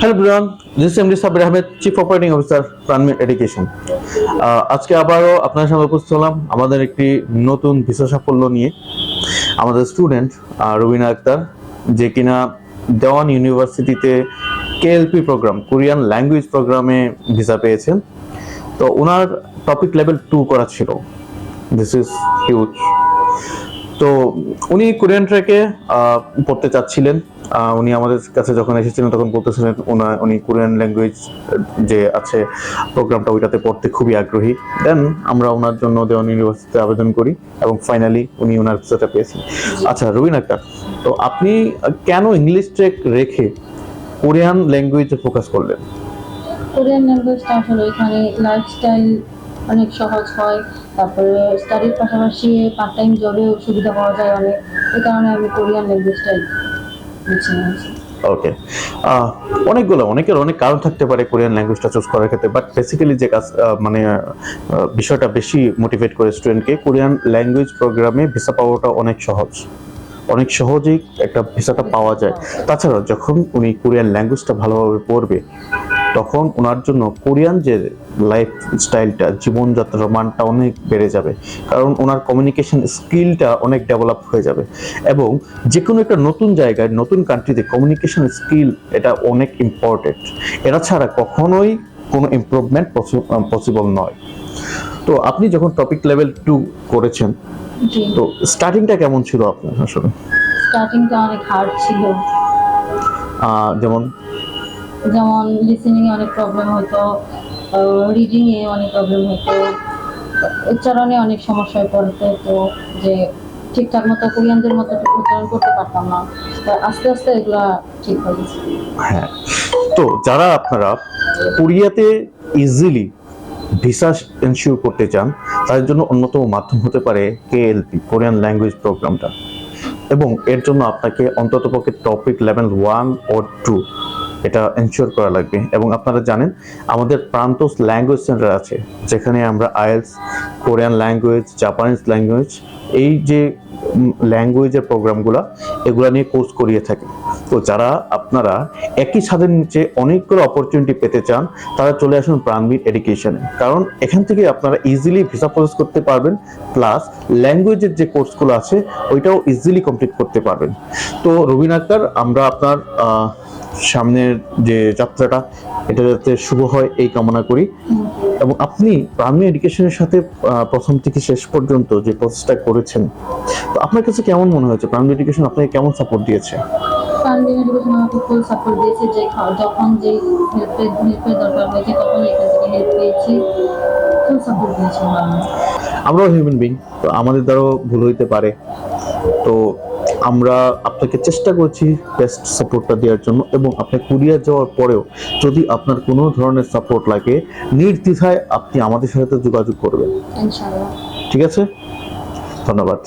Hello Brian, this MD Sabbir Ahmed, chief operating officer প্রাণমিট education. আজকে আবারও আপনার সামনে উপস্থিত হলাম আমাদের একটি নতুন ভিসা সাফল্য নিয়ে। আমাদের স্টুডেন্ট রুবিনা আক্তার, যে কিনা দেওয়ান ইউনিভার্সিটিতে কেএলপি প্রোগ্রাম, কোরিয়ান ল্যাঙ্গুয়েজ প্রোগ্রামে ভিসা পেয়েছেন। তো ওনার টপিক লেভেল 2 করা ছিল। This is huge. তো উনি কোরিয়ান ট্র্যাকে পড়তে চাচ্ছিলেন। উনি আমাদের কাছে যখন এসেছিলেন তখন বলতেছিলেন উনি কোরিয়ান ল্যাঙ্গুয়েজ যে আছে প্রোগ্রামটা ওইটাতে পড়তে খুবই আগ্রহী। দেন আমরা ওনার জন্য দেওয়ান ইউনিভার্সিটিতে আবেদন করি এবং ফাইনালি উনি ওনার ভিসাটা পেয়েছেন। আচ্ছা রবিন আক্তার, তো আপনি কেন ইংলিশ ট্র্যাক রেখে কোরিয়ান ল্যাঙ্গুয়েজে ফোকাস করলেন? কোরিয়ান ল্যাঙ্গুয়েজটা আসলে এখানে লাইফস্টাইল অনেক সহজ হয়, তারপরে স্টাডির পাশাপাশি পার্ট টাইম জবেও সুবিধা পাওয়া যায় অনেক। এই কারণে আমি কোরিয়ান ল্যাঙ্গুয়েজটাই বেছে নিয়েছি। ওকে, অনেকের অনেক কারণ থাকতে পারে কোরিয়ান ল্যাঙ্গুয়েজটা চুজ করার ক্ষেত্রে, বাট বেসিক্যালি যে কাজ বিষয়টা বেশি মোটিভেট করে স্টুডেন্টকে, কোরিয়ান ল্যাঙ্গুয়েজ প্রোগ্রামে ভিসা পাওয়াটা অনেক সহজেই একটা ভিসাটা পাওয়া যায়। তাছাড়া যখন উনি কোরিয়ান ল্যাঙ্গুয়েজটা ভালোভাবে পড়বে তখন ওনার জন্য কোরিয়ান যে লাইফ স্টাইলটা, জীবনযাত্রার মানটা অনেক বেড়ে যাবে, কারণ ওনার কমিউনিকেশন স্কিলটা অনেক ডেভেলপ হয়ে যাবে। এবং যে কোনো একটা নতুন জায়গায়, নতুন কান্ট্রিতে কমিউনিকেশন স্কিল এটা অনেক ইম্পর্টেন্ট। এরা ছাড়া কখনোই কোনো ইমপ্রুভমেন্ট পসিবল নয়। তো আপনি যখন টপিক লেভেল 2 করেছেন, তো স্টার্টিংটা কেমন ছিল আপনার? আসলে স্টার্টিংটা অনেক হার্ড ছিল। যেমন লিসেনিং এ অনেক প্রবলেম হতো, রিডিং এ অনেক প্রবলেম হতো, উচ্চারণে অনেক সমস্যায় পড়তে হতো, যে ঠিকঠাক মতো কোরিয়ানদের মতো উচ্চারণ করতে পারতাম না। আস্তে আস্তে এগুলা ঠিক হয়ে গেছে। হ্যাঁ, তো যারা আপনারা কোরিয়াতে ইজিলি ভিসা এনশিওর করতে চান, তাদের জন্য অন্যতম মাধ্যম হতে পারে কেএলপি, কোরিয়ান ল্যাঙ্গুয়েজ প্রোগ্রামটা। এবং এর জন্য আপনাকে অন্ততপক্ষে টপিক লেভেল 1 ও 2 এটা এনশিওর করা লাগবে। এবং আপনারা জানেন আমাদের প্রান্তস ল্যাঙ্গুয়েজ সেন্টার আছে, যেখানে আমরা IELTS, Korean language, Japanese language, এই যে ল্যাঙ্গুয়েজের প্রোগ্রামগুলো, এগুলো নিয়ে কোর্স করিয়ে থাকি। তো যারা আপনারা একই ছাদের নিচে অনেকগুলো অপরচুনিটি পেতে চান, তারা চলে আসুন প্রাণমিট এডুকেশনে, কারণ এখান থেকে আপনারা ইজিলি ভিসা প্রসেস করতে পারবেন, প্লাস ল্যাঙ্গুয়েজের যে কোর্সগুলো আছে ওইটাও ইজিলি কমপ্লিট করতে পারবেন। তো রবিন আক্তার, আমরা আপনার সামনের যে যাত্রাটা এটা যাতে শুভ হয় এই কামনা করি। এবং আপনি প্রাণমিট এডুকেশনের সাথে প্রথম থেকে শেষ পর্যন্ত যে প্রসেসটা করেছেন, তো আপনার কাছে কেমন মনে হয়েছে? প্রাণমিট এডুকেশন আপনাকে কেমন সাপোর্ট দিয়েছে? প্রাণমিট এডুকেশন আমাকে ফুল সাপোর্ট দিয়েছে, যে যখন যে হেল্পের দরকার হয়েছে তখন এখান থেকে হেল্প পেয়েছি, ফুল সাপোর্ট দিয়েছে। আমরাও হিউম্যান বিং, তো আমাদের দ্বারাও ভুল হইতে পারে। তো আমরা আপনাকে চেষ্টা করছি বেস্ট সাপোর্টটা দেওয়ার জন্য। এবং আপনি কোরিয়া যাওয়ার পরেও যদি আপনার কোনো ধরনের সাপোর্ট লাগে, নির্দ্বিধায় আপনি আমাদের সাথে যোগাযোগ করবেন। ইনশাআল্লাহ। ঠিক আছে, ধন্যবাদ।